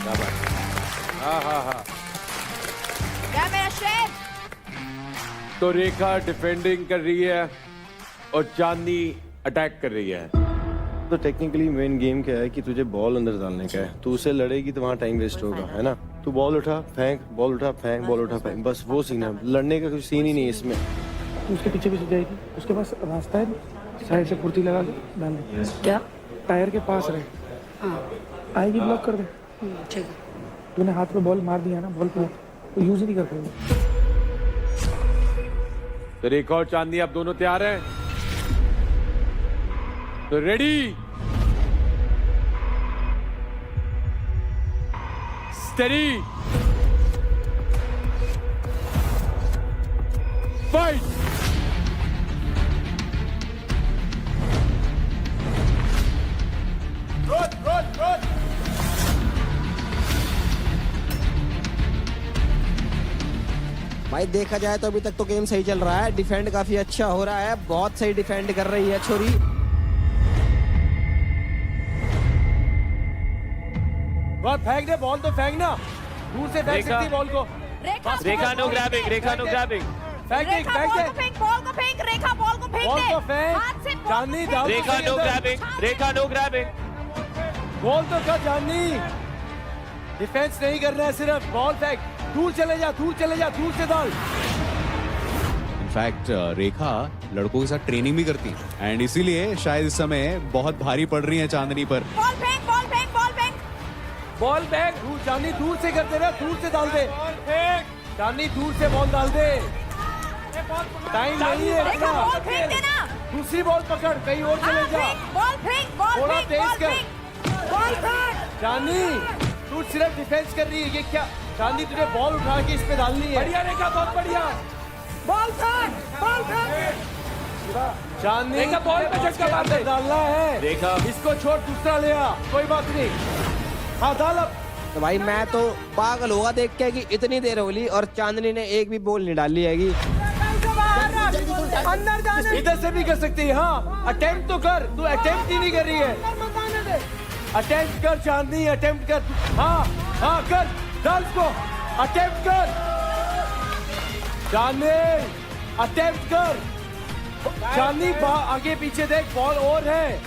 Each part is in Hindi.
क्या बात है। हाँ हाँ हाँ। क्या मेरा शेर? तो रेखा डिफेंडिंग कर रही है और चांदनी अटैक कर रही है। तो टेक्निकली मेन गेम क्या है कि तुझे बॉल अंदर डालने का है। तू उसे लड़ेगी तो वहाँ टाइम वेस्ट होगा, है ना। तू बॉल उठा फेंक, बॉल उठा फेंक, बॉल उठा फेंक, बस वो सीन है। लड़ने का कुछ सीन ही नहीं है इसमें। उसके पीछे पीछे जाएगी, उसके पास रास्ता है, साइड से फुर्ती लगा के डाल दे। क्या? टायर के पास रहे, हाँ आएगी ब्लॉक कर दे। ठीक है। तूने हाथ में बॉल मार दिया ना, बॉल पे तो यूज ही नहीं कर पाएगा। तो रेखा और चांदनी आप दोनों तैयार हैं? तो रेडी, स्टेडी, फाइट। भाई देखा जाए तो अभी तक तो गेम सही चल रहा है। डिफेंड काफी अच्छा हो रहा है, बहुत सही डिफेंड कर रही है छोरी। बॉल फेंक दे, बॉल तो फेंक ना, दूर से फेंक सकती है बॉल को। रेखा नो ग्रैबिंग, रेखा नो ग्रैबिंग। फेंक दे, रेखा फेंक बॉल दे, को फेंक, बॉल को फेंक, रेखा बॉल को फेंक बॉल दे। को फेंक। हाथ से बॉल चांदनी को डाल फेंक। रेखा नो ग्रैबिंग, रेखा नो ग्रैबिंग। बॉल तो कर चांदनी, डिफेंस नहीं करना है, सिर्फ बॉल फेंक। दूर चले जा, दूर चले जा, दूर से डाल। इनफैक्ट रेखा लड़कों के साथ ट्रेनिंग भी करती है एंड इसीलिए शायद इस समय बहुत भारी पड़ रही है चांदनी पर। बॉल फेंक, बॉल फेंक, बॉल फेंक। बॉल फेंक, दूर चांदनी, दूर से करते रहे, दूर से डाल दे। चांदनी दूर से बॉल डाल दे, टाइम नहीं है रेखा इतना। बॉल फेंक देना। दूसरी बॉल पकड़, कहीं और चले हाँ, जा। फेंक, बॉल फेंक, बॉल थोड़ा फेंक, तेज बॉल कर। फेंक। बॉल फेंक। चांदनी तू सिर्फ डिफेंस कर रही है, ये क्या? चांदनी तुझे बॉल उठा के इस पे डालनी है। बढ़िया रेखा, बहुत बढ़िया। बॉल फेंक, बॉल फेंक। चांदनी रेखा बॉल पे झटका मार दे। डालना है। रेखा। इसको छोड़, दूसरा ले आ, कोई बात नहीं। हाँ डाल अब। तो भाई मैं तो पागल होगा देख के कि इतनी देर हो ली और चांदनी ने एक भी बॉल नहीं डाली हैगी। अंदर जाने, इधर से भी कर सकती है। हाँ अटेम्प्ट तो कर, तू अटेम्प्ट ही नहीं कर रही है। अटेम्प्ट कर चांदनी, अटेम्प्ट कर। हाँ हाँ कर, डाल इसको, अटेम्प्ट कर चांदनी, अटेम्प्ट कर। चांदनी आगे पीछे देख, बॉल और है।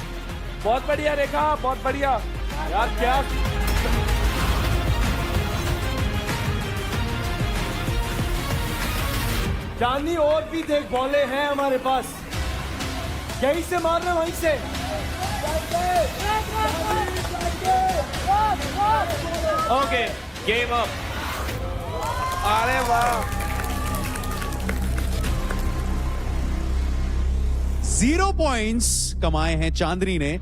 बहुत बढ़िया रेखा, बहुत बढ़िया। यार क्या चांदनी, और भी देख बॉलें हैं हमारे पास, यहीं से मारना, वहीं से। Okay, game up. अरे वाह, 0 पॉइंट्स कमाए हैं चांदनी ने।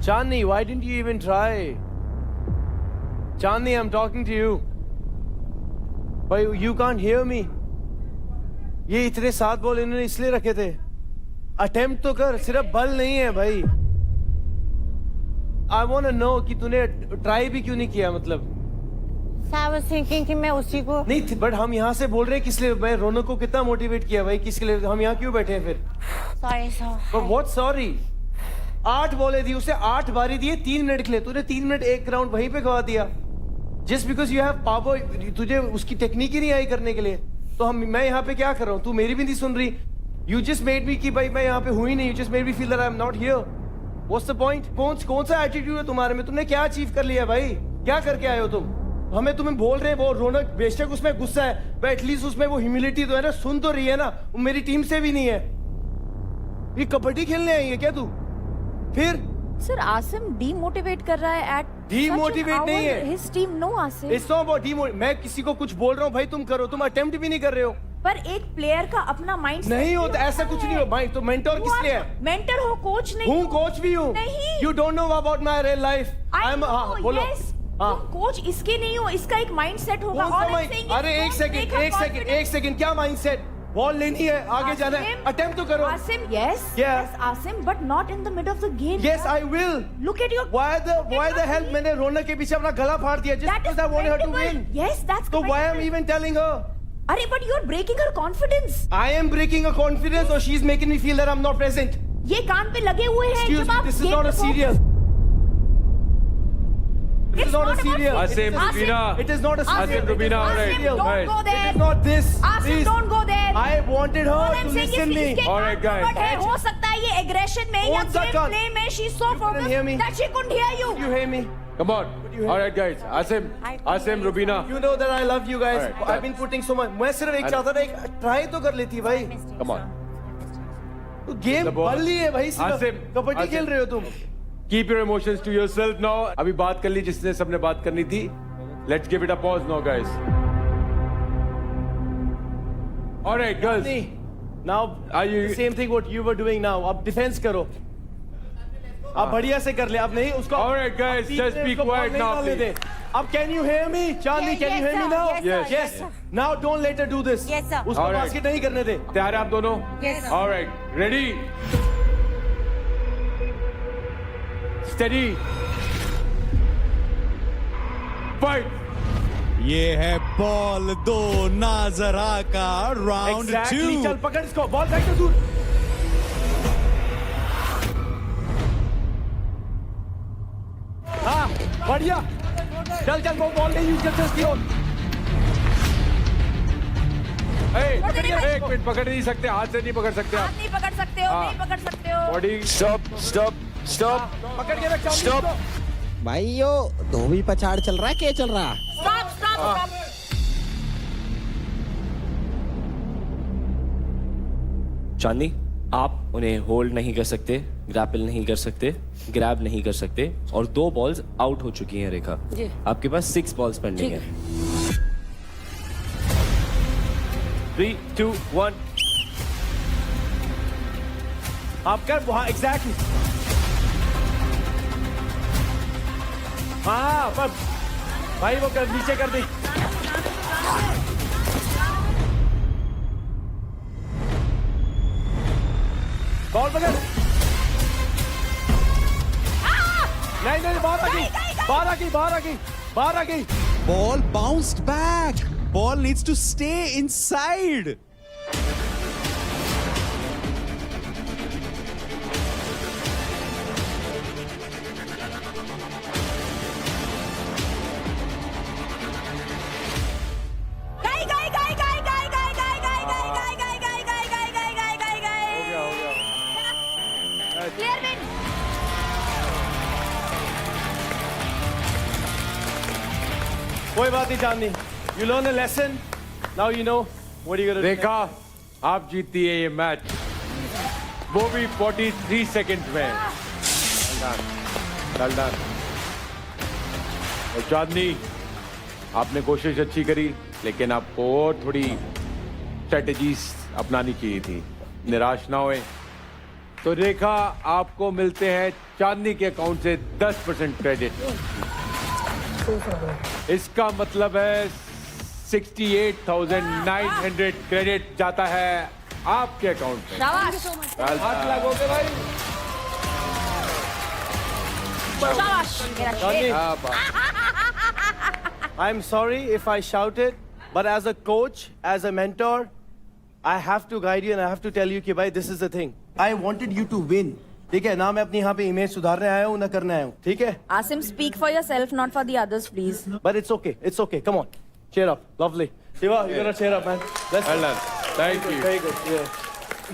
Chandni, why didn't you even try? Chandni, I'm talking to you. Why you can't hear me? ये इतने 7 बॉल इन्होंने इसलिए रखे थे। अटेम्प्ट तो कर, सिर्फ बल नहीं है भाई। I want to know कि तूने ट्राई भी क्यों नहीं किया, मतलब। I was thinking कि मैं उसी को नहीं, बट हम यहाँ से बोल रहे हैं किस लिए? मैं रोनक को कितना मोटिवेट किया भाई, किसके लिए? हम यहाँ क्यों बैठे हैं फिर? Sorry what sorry? 8 बॉलें दी उसे, 8 बारी दिए, 3 मिनट के लिए। तूने 3 मिनट एक राउंड वहीं पे गवा दिया, just because you have power. तुझे उसकी टेक्निक ही नहीं आई करने के लिए। तो मैं यहाँ पे क्या कर रहा हूँ? तू मेरी भी नहीं सुन रही। यू जस्ट मेड मी कि भाई मैं यहाँ पे हुई नहीं। You just made me feel that I am not here. What's the point? कौन सा एटीट्यूड है तुम्हारे में? तुमने क्या अचीव कर लिया भाई? क्या करके आए हो तुम? हमें तुम्हें बोल रहे हैं, वो रौनक बेशक उसमें गुस्सा है, बट एटलीस्ट उसमें वो ह्यूमिलिटी तो है ना, सुन तो रही है ना। वो मेरी टीम से भी नहीं है। ये कबड्डी खेलने आई है क्या तू? फिर सर आसिम डीमोटिवेट कर रहा है एट Demotivate नहीं है। His team no Asim. It's not about demotivate. मैं किसी को कुछ बोल रहा हूँ भाई, तुम करो। तुम अटेम्प्ट भी नहीं कर रहे हो। पर एक प्लेयर का अपना माइंड नहीं होता ऐसा कुछ नहीं हो भाई। तो मेंटर किस लिए है? मेंटर हो, कोच नहीं हूँ, हो। कोच भी हूँ। नहीं। You don't know about my real life. I know, बोलो। yes. हाँ। तुम कोच इसके नहीं हो, इसका एक माइंड सेट होगा। कौन सा और mind? अरे एक सेकंड, क्या माइंड सेट? बॉल लेनी है, आगे जाना है, अटेम्प्ट तो करो। Asim, yes, yes, Asim, but not in the middle of the game. Yes, I will. Look at your. Why the hell मैंने रोनक के पीछे अपना गला फाड़ दिया just That is because I wanted her to commendable. win? Yes, that's So why am I commendable. even telling her? अरे but you're breaking her confidence. I am breaking her confidence or she's making me feel that I'm not present. ये कान पे लगे हुए हैं Excuse जब me, आप this is game not a में serious. It is not a serial. Asim, Rubina. It is not a serial. Asim, Rubina, all right. Asim, don't Guys. go It there. is not this. Asim, Please. don't go there. I wanted All her I'm to saying listen is me. इसके All right, guys. introvert है, हो सकता है ये aggression में या कौन सा great कान? play में she's so You couldn't hear me. focused that she couldn't hear you. You hear me? Come on. All right, guys. Asim, Rubina. You know that I love you guys. All right. I've been putting so much. मैं सिर्फ एक चाहता था, एक ट्राई तो कर लेती भाई. Come on. तो गेम The ball. बढ़ ली है भाई. सिर्फ आसिम, कबड्डी आसिम. खेल रहे हो तुम. Keep your emotions to yourself now. अभी बात कर ली जिसने सबने बात करनी थी. Let's give it a pause now, guys. All right, girls. Now Are you- the same thing what you were doing now. अब डिफेंस करो. आप बढ़िया से कर ले. अब नहीं उसको. All right, guys, अब just be उसको quiet ball नहीं now, डालने please. दे. अब can you hear me? Charlie, can you Yes, hear me sir. now? Yes, sir. Yes. Yes. Now don't let her do this. Yes, sir. उसको All right. बास्केट नहीं करने दे. तैयार हैं आप दोनों? Yes, sir. All right. Ready? Steady. Fight. ये है बॉल 2 नाजरा का राउंड Exactly. 2। चल पकड़ इसको. बॉल फेंक दे दूर. हाँ बढ़िया. चल चल वो बॉल नहीं यूज करते उसकी ओर. Hey, एक मिनट पकड़ नहीं सकते, हाथ से नहीं पकड़ सकते हाथ आप. नहीं पकड़ सकते हो, हाँ. नहीं पकड़ सकते हो. Body Stop. पकड़ के रख. Charlie Stop. इसको. भाई यो धोबी पछाड़ चल रहा है, क्या चल रहा? Stop. चांदनी, आप उन्हें होल्ड नहीं कर सकते, ग्रैपल नहीं कर सकते, ग्रैब नहीं कर सकते और 2 बॉल्स आउट हो चुकी हैं रेखा. जी. आपके पास 6 बॉल्स पेंडिंग है. 3, 2, 1. आप कर. वहाँ एग्जैक्टली. हाँ पर भाई वो कर नीचे कर दी. बॉल पकड़. नहीं बाहर आ गई. Ball bounced back. Ball needs to stay inside. Clear win. कोई बात नहीं चांदनी. You learn a lesson. Now you know what you're gonna do. रेखा, आप जीतती है ये मैच, वो भी 43 सेकंड में. Well done. और चांदनी, आपने कोशिश अच्छी करी, लेकिन आपको और थोड़ी स्ट्रेटेजीज अपनानी चाहिए थी. निराश ना होए. तो रेखा, आपको मिलते हैं चांदनी के अकाउंट से 10% क्रेडिट. इसका मतलब है 68,900 क्रेडिट जाता है आपके अकाउंट में. शाबाश. हाथ लगोगे भाई. शाबाश. मेरा चांदनी, शेर. हाँ, बात. I'm sorry if I shouted, but as a coach, as a mentor, I have to guide you and I have to tell you कि भाई this is the thing. I wanted you to win. ठीक है ना, मैं अपनी यहाँ पे इमेज सुधारने आया हूँ ना करने आया हूँ. ठीक है. Asim, speak for yourself, not for the others, please. But it's okay. It's okay. Come on. Cheer up. Lovely. Shiva, you're gonna cheer up, man. Let's Well done. Thank you. Very good. Yeah.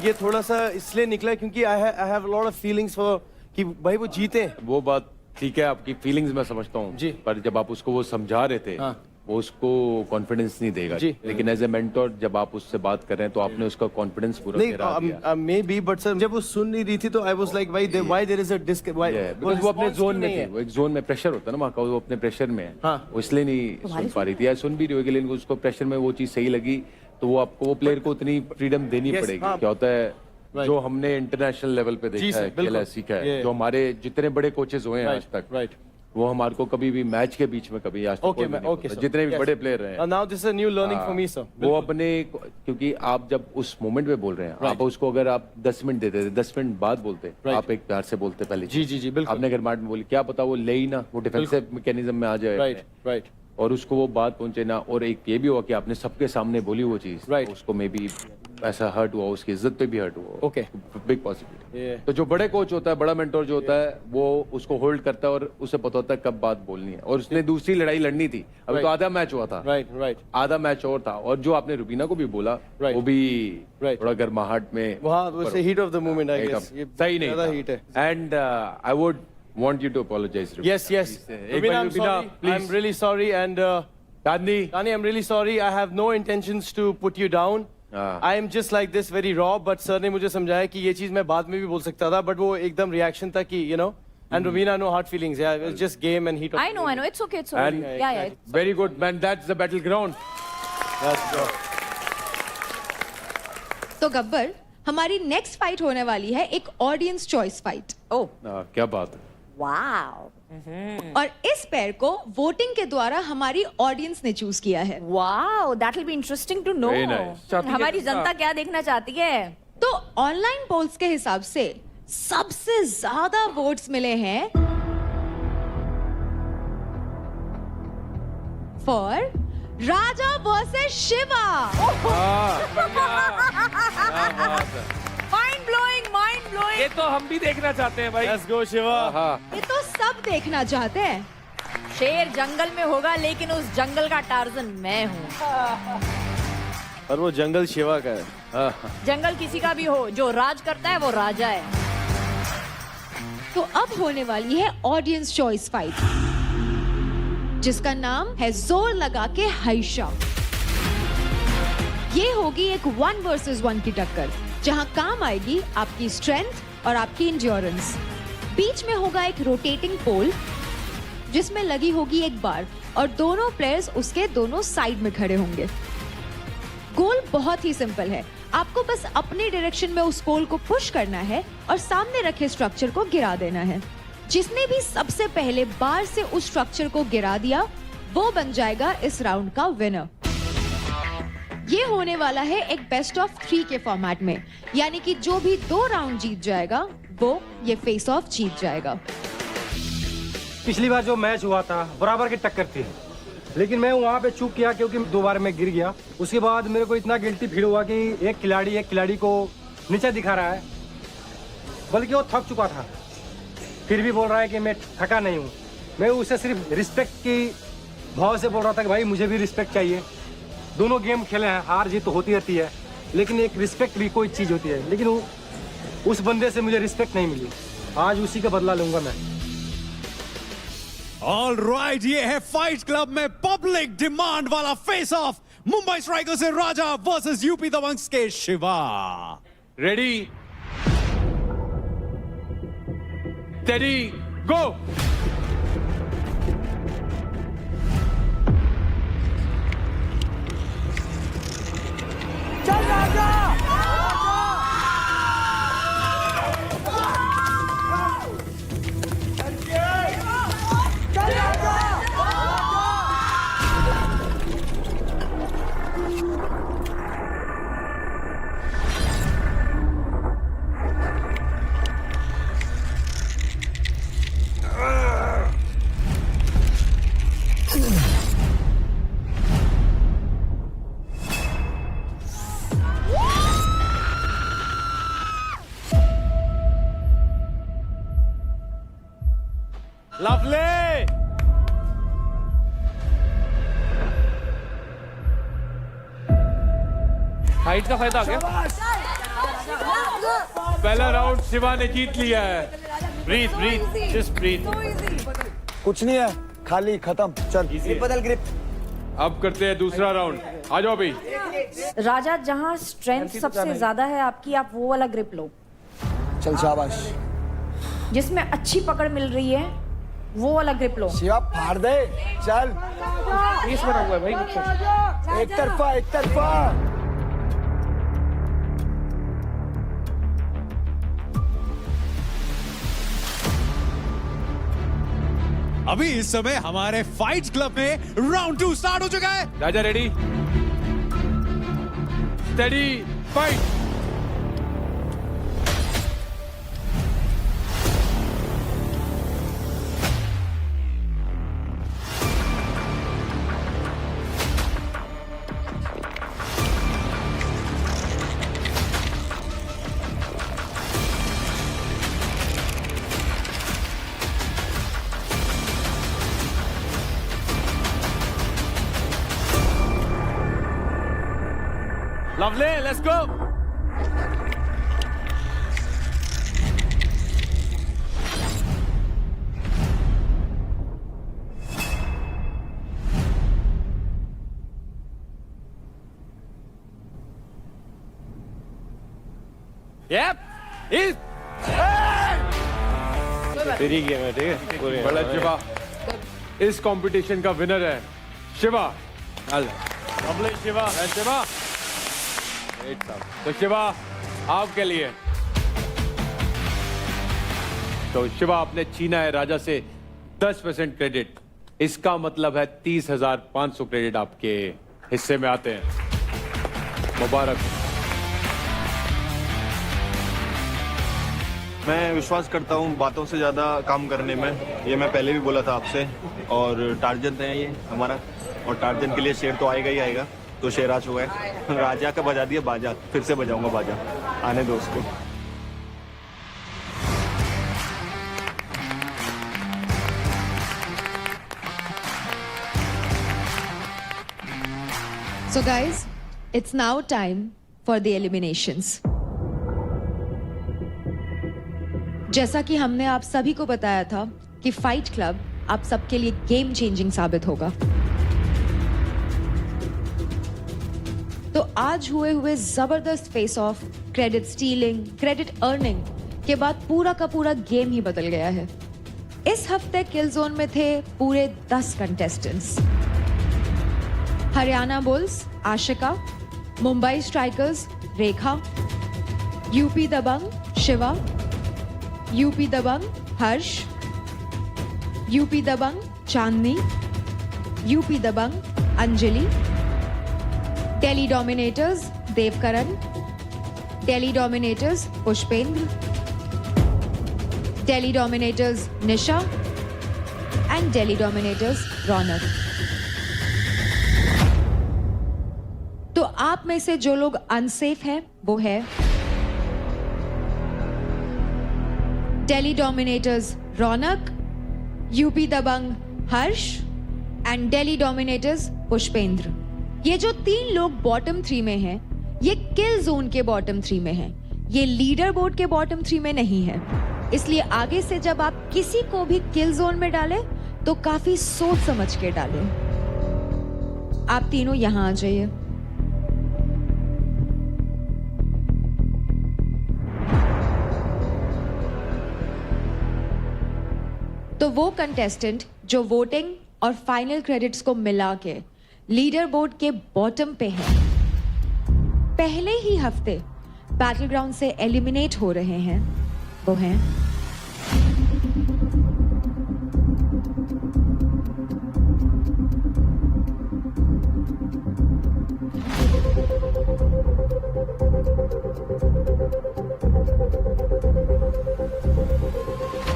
ये थोड़ा सा इसलिए निकला है क्योंकि I have a lot of feelings for कि भाई वो जीते. वो बात ठीक है, आपकी फीलिंग्स मैं समझता हूँ जी. पर जब आप उसको वो समझा रहे थे, हाँ. वो उसको कॉन्फिडेंस नहीं देगा. जी. लेकिन एज ए मेंटोर जब आप उससे बात कर रहे हैं तो आपने उसका कॉन्फिडेंस पूरा गिरा दिया. नहीं मे बी बट सर जब वो सुन नहीं रही थी तो I was like why there is a disc why Because वो अपने जोन में थी. वो एक जोन में प्रेशर होता है ना वहाँ का, वो अपने प्रेशर में है. हाँ. वो इसलिए नहीं सुन पा रही थी, या सुन भी रही होगी लेकिन उसको प्रेशर में वो चीज सही लगी, तो वो आपको वो प्लेयर को उतनी फ्रीडम देनी Yes, पड़ेगी. हाँ. क्या होता है Right. जो हमने इंटरनेशनल लेवल पे जी देखा सर, है, बिल्कुल. खेला है, सीखा है, Yeah. जो हमारे जितने बड़े कोचेस हुए हैं आज तक, राइट. वो हमारे को कभी भी मैच के बीच में कभी आज तक ओके कोई भी नहीं ओके बोला. जितने भी बड़े प्लेयर रहे हैं, now this is a new learning for me sir. वो अपने, क्योंकि आप जब उस मोमेंट में बोल रहे हैं, आप उसको अगर आप 10 मिनट देते थे, 10 मिनट बाद बोलते, Right. आप एक प्यार से बोलते पहले. जी, जी, जी, बिल्कुल. आपने अगर मार्ट में बोली, क्या पता वो ले ही ना, वो डिफेंसिव मैकेनिज्म में आ जाए राइट राइट. और उसको वो बात पहुंचे ना. और एक ये भी हुआ कि आपने सबके सामने बोली वो चीज, Right. उसको मे बी ऐसा हर्ट हुआ, उसकी इज्जत पे भी हर्ट हुआ। Okay. Big possibility. Yeah. तो जो बड़े कोच होता है, बड़ा मेंटोर जो होता है, वो उसको होल्ड करता है और उसे पता होता है कब बात बोलनी है। और उसने दूसरी लड़ाई लड़नी थी, अभी तो Right. आधा मैच हुआ था। राइट आधा मैच और था। और जो आपने रुबीना को भी बोला, Right. वो भी Right. थोड़ा गर्माहट में वहाँ वैसे heat of the moment I guess एकदम सही नहीं ज्यादा हीट है। And I would want you to apologize. Yes, yes. Rubina, I'm sorry. I'm really sorry, and Chandni, Kani, I'm really sorry. I have no intentions to put you down. I am just like this, very raw. But sir ने मुझे समझाया कि ये चीज मैं बाद में भी बोल सकता था, but वो एकदम reaction था कि you know. And Rubina, no hard feelings. Yeah, it's just game and heat of. I know. It's okay. It's okay. And Yeah. very good man, that's the battleground. Let's go. तो गब्बर, हमारी नेक्स्ट फाइट होने वाली है एक ऑडियंस चॉइस फाइट। Oh. क्या बात है। Wow. और इस पेयर को वोटिंग के द्वारा हमारी ऑडियंस ने चूज किया है। Wow. That will be interesting to know. Very nice. हमारी जनता क्या देखना चाहती है? तो ऑनलाइन पोल्स के हिसाब से सबसे ज्यादा वोट्स मिले हैं for Raja versus Shiva. Mind blowing. Mind blowing. ये तो हम भी देखना चाहते हैं भाई। Let's go, Shiva. ये तो सब देखना चाहते हैं। शेर जंगल में होगा, लेकिन उस जंगल का टार्जन मैं हूँ। और वो जंगल शिवा का है। जंगल किसी का भी हो, जो राज करता है वो राजा है। तो अब होने वाली है ऑडियंस चॉइस फाइट, जिसका नाम है जोर लगा के हाइशा। ये होगी एक 1 वर्सेस 1 की टक्कर, जहां काम आएगी आपकी स्ट्रेंथ और आपकी इंड्योरेंस। बीच में होगा एक रोटेटिंग पोल, जिसमें लगी होगी एक बार, और दोनों प्लेयर्स उसके दोनों साइड में खड़े होंगे। गोल बहुत ही सिंपल है, आपको बस अपने डायरेक्शन में उस पोल को पुश करना है और सामने रखे स्ट्रक्चर को गिरा देना है। जिसने भी सबसे पहले बार से उस स्ट्रक्चर को गिरा दिया, वो बन जाएगा इस राउंड का विनर। ये होने वाला है एक बेस्ट ऑफ 3 के फॉर्मेट में, यानी कि जो भी 2 राउंड जीत जाएगा वो ये फेस ऑफ जीत जाएगा। पिछली बार जो मैच हुआ था बराबर की टक्कर थी, लेकिन मैं वहाँ पे चूक किया क्योंकि 2 बार मैं गिर गया। उसके बाद मेरे को इतना गिल्टी फील हुआ कि एक खिलाड़ी को नीचे दिखा रहा है, बल्कि वो थक चुका था, फिर भी बोल रहा है कि मैं थका नहीं हूँ। मैं उसे सिर्फ रिस्पेक्ट की भाव से बोल रहा था कि भाई मुझे भी रिस्पेक्ट चाहिए। दोनों गेम खेले हैं, हार जीत तो होती रहती है, लेकिन एक रिस्पेक्ट भी कोई चीज़ होती है। लेकिन उस बंदे से मुझे रिस्पेक्ट नहीं मिली, आज उसी का बदला लूंगा मैं। ऑल राइट, ये है फाइट क्लब में पब्लिक डिमांड वाला फेस ऑफ, मुंबई स्ट्राइकर्स से राजा वर्सेस यूपी दबंग्स के शिवा। रेडी, स्टेडी, गो। Lovely. हाइट का फायदा आ गया। पहला राउंड शिवा ने जीत लिया है। Breathe, just breathe. कुछ नहीं है, खाली खत्म। चल बदल ग्रिप। अब करते हैं दूसरा राउंड। आ जाओ भाई। राजा, जहाँ स्ट्रेंथ सबसे ज्यादा है आपकी, आप वो वाला ग्रिप लो। चल शाबाश। जिसमें अच्छी पकड़ मिल रही है, वो वाला ग्रिप लो। शिवा फाड़ दे, चल। पेस बना हुआ है भाई। एक तरफा। अभी इस समय हमारे फाइट क्लब में राउंड 2 स्टार्ट हो चुका है। Raja ready, steady, fight. Lovely, let's go. Yep. तेरी गेम है, ठीक है? पूरे बड़ा शिवा इस कंपटीशन का विनर है शिवा। लवली शिवा, शिवा। तो शिवा आपके लिए, तो शिवा आपने छीना है राजा से 10% क्रेडिट। इसका मतलब है 30,500 क्रेडिट आपके हिस्से में आते हैं। मुबारक। मैं विश्वास करता हूँ बातों से ज़्यादा काम करने में, ये मैं पहले भी बोला था आपसे। और टार्जन है ये हमारा, और टार्जन के लिए शेर तो आएगा ही आएगा। तो शेर आ चुका है, राजा का बजा दिया बाजा, फिर से बजाऊंगा बाजा। आने दो उसको। So guys, it's now time for the eliminations. जैसा कि हमने आप सभी को बताया था कि फाइट क्लब आप सबके लिए गेम चेंजिंग साबित होगा। तो आज हुए जबरदस्त face of, credit stealing, credit earning के बाद पूरा का पूरा गेम ही बदल गया है। इस हफ्ते किल जोन में थे पूरे 10 contestants. Haryana bulls Ashika, Mumbai strikers Rekha, UP Dabang Shiva, UP Dabang Harsh, UP Dabang Chandni, UP Dabang Anjali, Delhi dominators Devkaran, Delhi dominators Pushpendra, Delhi dominators Nisha and Delhi dominators Raunak. तो आप में से जो लोग अनसेफ हैं वो है Delhi dominators Raunak, UP Dabang Harsh and Delhi dominators Pushpendra. ये जो 3 लोग बॉटम 3 में हैं, ये किल जोन के बॉटम 3 में हैं, ये लीडर बोर्ड के बॉटम 3 में नहीं है। इसलिए आगे से जब आप किसी को भी किल जोन में डालें तो काफी सोच समझ के डालें। आप तीनों यहां आ जाइए। तो वो कंटेस्टेंट जो वोटिंग और फाइनल क्रेडिट्स को मिला के लीडर बोर्ड के बॉटम पे है, पहले ही हफ्ते बैटल ग्राउंड से एलिमिनेट हो रहे हैं, वो हैं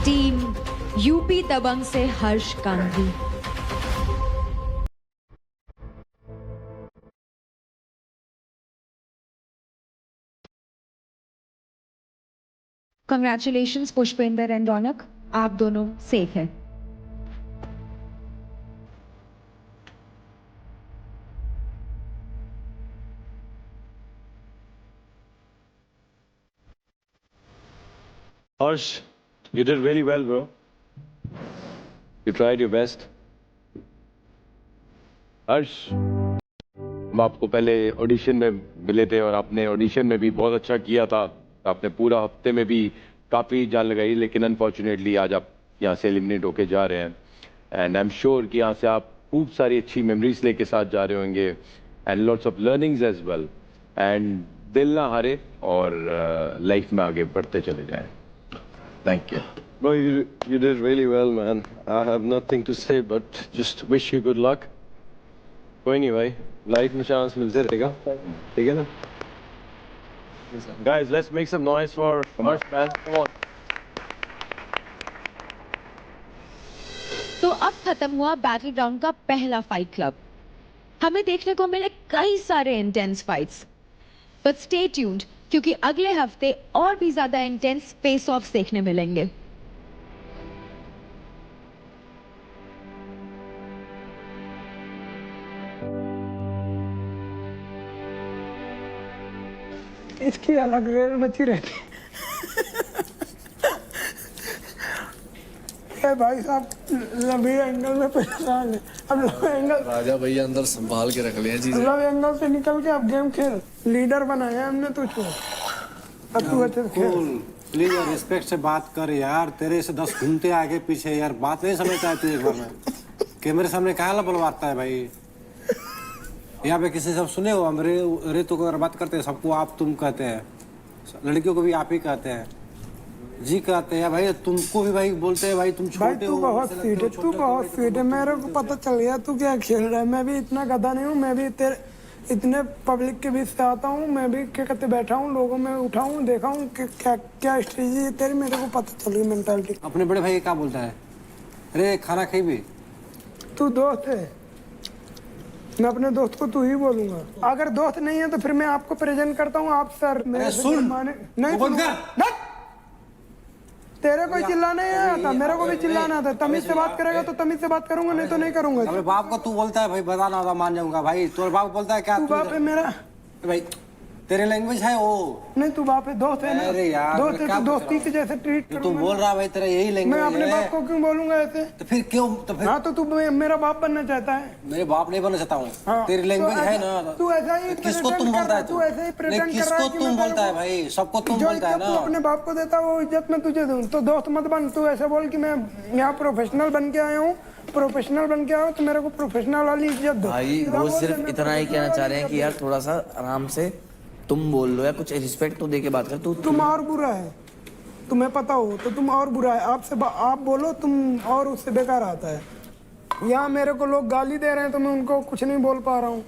टीम यूपी दबंग से हर्ष गांधी। कंग्रेचुलेशंस पुष्पेंद्र एंड रौनक, आप दोनों सेफ हैं। Harsh, you did really well, bro. You tried your best. हर्ष, हम आपको पहले ऑडिशन में मिले थे और आपने ऑडिशन में भी बहुत अच्छा किया था। आपने पूरा हफ्ते में भी काफ़ी जान लगाई, लेकिन अनफॉर्चुनेटली आज आप यहाँ से एलिमिनेट होके जा रहे हैं। एंड आई एम श्योर कि यहाँ से आप खूब सारी अच्छी मेमोरीज लेके साथ जा रहे होंगे and lots of learnings as well. And दिल ना हारे और लाइफ में आगे बढ़ते चले जाएं। Thank you. Bro, you did really well, man. I have nothing to say but just wish you good luck. कोई नहीं भाई, लाइफ में चांस मिलते रहेगा, ठीक है ना? Guys, let's make some noise for Harsh, man. Come on. तो अब खत्म हुआ बैटल ग्राउंड का पहला फाइट क्लब। हमें देखने को मिले कई सारे intense fights, but stay tuned क्योंकि अगले हफ्ते और भी ज्यादा इंटेंस फेस ऑफ्स देखने मिलेंगे। इसकी अलग रेल मची रहती है भाई साहब, लंबी एंगल में परेशान है। अब लव एंगल, राजा भैया अंदर संभाल के रख लिया चीजें। लव एंगल से निकल के अब गेम खेल, लीडर बनाया हमने तुझको, अब तू अच्छे से खेल। प्लीज यार रिस्पेक्ट से बात कर यार, तेरे से 10 घूमते आगे पीछे यार, बात नहीं समझता है तू एक बार में। कैमरे सामने कहाँ बुलवाता है भाई? यहाँ पे किसी सब सुने हो हम रे तो अगर बात करते हैं सबको आप तुम कहते हैं, लड़कियों को भी आप ही कहते हैं, जी कहते हैं भाई, तुमको भी भाई बोलते हैं भाई तुम छोटे भाई तू बहुत स्वीट है, तू बहुत स्वीट है, मेरे को पता चल गया तू क्या खेल रहा है। मैं भी इतना गधा नहीं हूँ, मैं भी तेरे इतने पब्लिक के बीच से आता हूँ, मैं भी क्या कहते बैठा हूँ, लोगों में उठा हूँ, देखा हूँ कि क्या क्या स्ट्रेटजी है तेरी, मेरे को पता चल गई मेंटालिटी। अपने बड़े भाई क्या बोलता है, अरे खाना खाई भी? तू दोस्त है, मैं अपने दोस्त को तू ही बोलूंगा, अगर दोस्त नहीं है तो फिर मैं आपको प्रेजेंट करता हूँ, आप सर मेरे सुन नहीं बोल तेरे को चिल्लाना ही आता, मेरे को भी चिल्लाना आता। तमीज से बात करेगा तो तमीज से बात करूंगा, नहीं तो नहीं करूंगा। अपने बाप को तू बोलता है भाई बताना होता मान जाऊंगा भाई, तुम्हारे बाप बोलता है क्या? तू बाप है मेरा भाई, तेरे लैंग्वेज है वो नहीं, तू बाप है, दोस्त है ना। अरे यार, दोस्त है तो दोस्ती के जैसे ट्रीट करूंगा। तू बोल रहा भाई तेरा यही लैंग्वेज मैं है। अपने बाप को क्यों बोलूंगा ऐसे? तो फिर क्यों? तो फिर हाँ तो तू मेरा बाप बनना चाहता है? मेरे बाप नहीं बनना चाहता हूँ। हाँ, तेरी लैंग्वेज तो है ना, तू ऐसा ही किसको तुम बोलता है? तू ऐसे ही प्रेजेंट कर रहा किसको है कि तुम बोलता है भाई? सबको तुम जो बोलता है इज्जत तू ना। अपने बाप को देता वो इज्जत मैं तुझे दूं, तो दोस्त मत बन। तू ऐसे बोल कि मैं यहाँ प्रोफेशनल बन के आया हूँ, प्रोफेशनल बन के आया हूँ, तो मेरे को प्रोफेशनल वाली इज्जत दो। भाई वो सिर्फ इतना ही कहना चाह रहे हैं कि यार थोड़ा सा आराम से तुम बोल लो या कुछ रिस्पेक्ट तो दे के बात कर। तुम और बुरा है, तुम्हें पता हो तो तुम और बुरा है, आप बोलो तुम और उससे बेकार आता है। यहाँ मेरे को लोग गाली दे रहे हैं तो मैं उनको कुछ नहीं बोल पा रहा हूँ,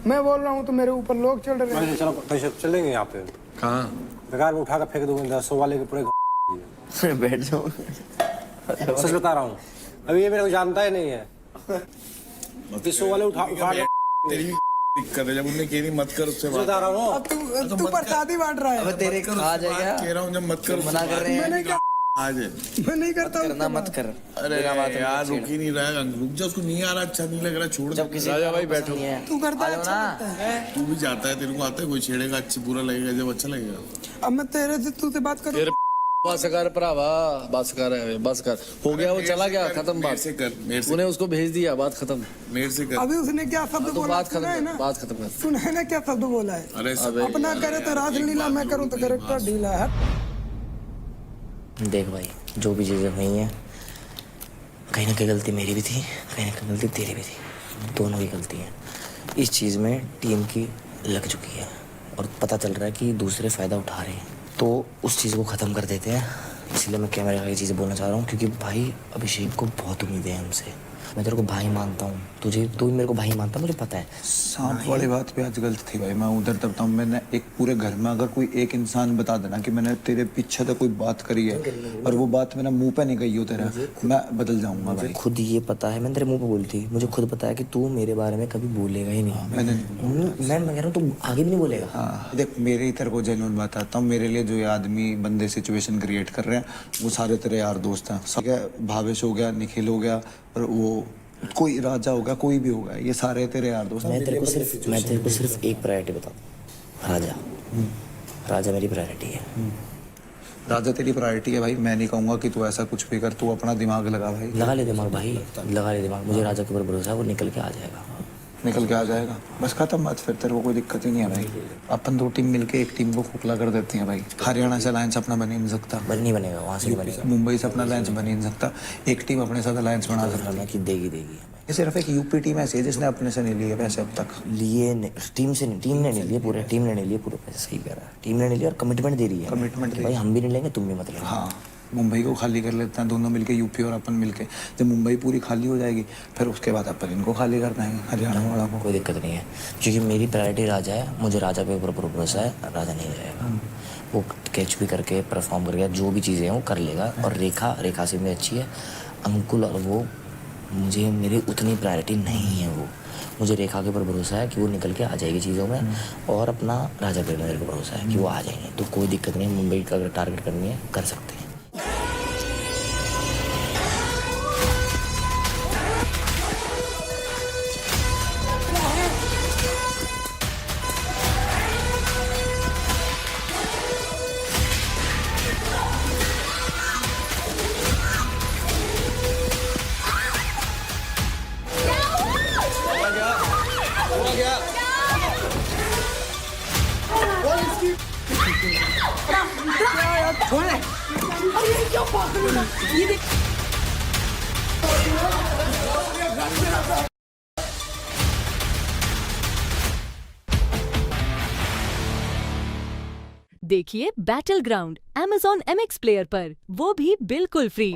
मैं बोल रहा हूँ तो मेरे ऊपर लोग चढ़ रहे हैं। चलो चलेंगे यहाँ पे, कहाँ? बेकार में उठा कर फेंक दूंगा 100 वाले के पूरे। बैठ जाओ, सच बता रहा हूँ, अभी ये मेरे को जानता ही नहीं है। 100 वाले उठा तेरी दिक्कत है, जब उन्हें कह रही मत कर उससे बात। बता रहा हूँ तू प्रसादी बांट रहा है। अब तेरे आ जाएगा, कह रहा हूँ जब मत कर, मना कर रहे हैं, आज मैं नहीं करता हूँ, करना मत कर। अरे यार रुक ही नहीं रहा, रुक जा, उसको नहीं आ रहा, अच्छा नहीं लग रहा, छोड़। जब किसी राजा भाई बैठो, तू करता है अच्छा ना, लगता है। तू भी जाता है, तेरे को आता है, कोई छेड़ेगा अच्छी बुरा लगेगा, जब अच्छा लगेगा। अब मैं तेरे से तू से बात करूँ? बस कर भरावा, बस कर, बस कर, हो गया, वो चला गया, खत्म बात। से कर, मेरे से, तूने उसको भेज दिया, बात खत्म। मेरे से कर। अभी उसने क्या शब्द तो बोला बात सुना है ना? बात खत्म कर। सुना है ना क्या शब्द बोला है? अरे अपना करे तो राजलीला, मैं करूँ तो करेक्टर ढीला है। देख भाई, जो भी चीजें हुई हैं, कहीं ना कहीं गलती मेरी भी थी, कहीं ना कहीं गलती तेरी भी थी, दोनों की गलती है। इस चीज में टीम की लग चुकी है और पता चल रहा है कि दूसरे फायदा उठा रहे हैं, तो उस चीज को खत्म कर देते हैं। इसलिए मैं कैमरे आगे चीजें बोलना चाह रहा हूँ, क्योंकि भाई अभिषेक को बहुत उम्मीदें हैं हमसे। मैं तेरे को भाई मानता हूँ, तू भी मेरे को भाई मानता, मुझे पता है। सांप वाली बात पे आज गलत थी भाई, मैं उधर तब था। मैंने एक पूरे घर में अगर कोई एक इंसान बता देना कि मैंने तेरे पीछे तो कोई बात करी है और वो बात मैंने मुंह पे नहीं कही हो तेरा, मैं बदल जाऊंगा भाई। खुद ये पता है, मैंने तेरे मुंह पे बोली थी, मुझे खुद पता है कि तू मेरे बारे में कभी बोलेगा ही नहीं। मैं कह रहा हूँ तू आगे भी नहीं बोलेगा। हाँ देख, मेरे ही तेरे को जेन्युइन बात आता हूँ, मेरे लिए जो ये आदमी बंदे सिचुएशन क्रिएट कर रहे हैं वो सारे तेरे यार दोस्त हैं। भावेश हो गया, निखिल हो गया, और वो कोई राजा होगा, कोई भी होगा, ये सारे तेरे यार दोस्त। मैं तेरे को सिर्फ एक प्रायोरिटी बता दूं, राजा मेरी प्रायोरिटी है। राजा तेरी प्रायोरिटी है भाई, मैं नहीं कहूँगा कि तू ऐसा कुछ भी कर, तू अपना दिमाग लगा भाई। लगा ले दिमाग भाई, लगा ले दिमाग। मुझे राजा के ऊपर भरोसा है, वो निकल के आ जाएगा। निकल के आ जाएगा, बस खत्म बात, फिर तेरे को कोई दिक्कत ही नहीं है भाई। अपन दो टीम मिलके एक टीम को खोखला कर देती हैं भाई। हरियाणा से अलायंस अपना बन ही नहीं सकता, नहीं बनेगा, वहाँ से नहीं बनेगा। मुंबई से अपना अलायंस बन ही नहीं सकता, एक टीम अपने साथ अलायंस बना सकती है। देगी ये सिर्फ एक यूपी टीम ऐसी है जिसने अपने से नहीं लिए पैसे अब तक। लिए टीम ने नहीं लिए पूरे, टीम ने नहीं लिए पूरे पैसे। सही कह रहा है, टीम ने नहीं लिया और कमिटमेंट दे रही है। कमिटमेंट भाई हम भी नहीं लेंगे, तुम भी मत लेना। हाँ, मुंबई को खाली कर लेते हैं दोनों मिलके, यूपी और अपन मिलके। जब मुंबई पूरी खाली हो जाएगी फिर उसके बाद अपन इनको खाली कर पाएंगे, हरियाणा वाला को। कोई दिक्कत नहीं है, क्योंकि मेरी प्रायोरिटी राजा है, मुझे राजा पे ऊपर भरोसा है, राजा नहीं जाएगा। वो कैच भी करके परफॉर्म करके जो भी चीज़ें हैं वो कर लेगा। और रेखा से भी अच्छी है, अंकुल और वो मुझे मेरी उतनी प्रायोरिटी नहीं है। वो मुझे रेखा के ऊपर भरोसा है कि वो निकल के आ जाएगी चीज़ों में, और अपना राजा पे मेरे को भरोसा है कि वो आ जाएंगे। तो कोई दिक्कत नहीं है, मुंबई का अगर टारगेट करनी है कर सकते हैं। देखिए battle ground Amazon MX player पर, वो भी बिल्कुल फ्री।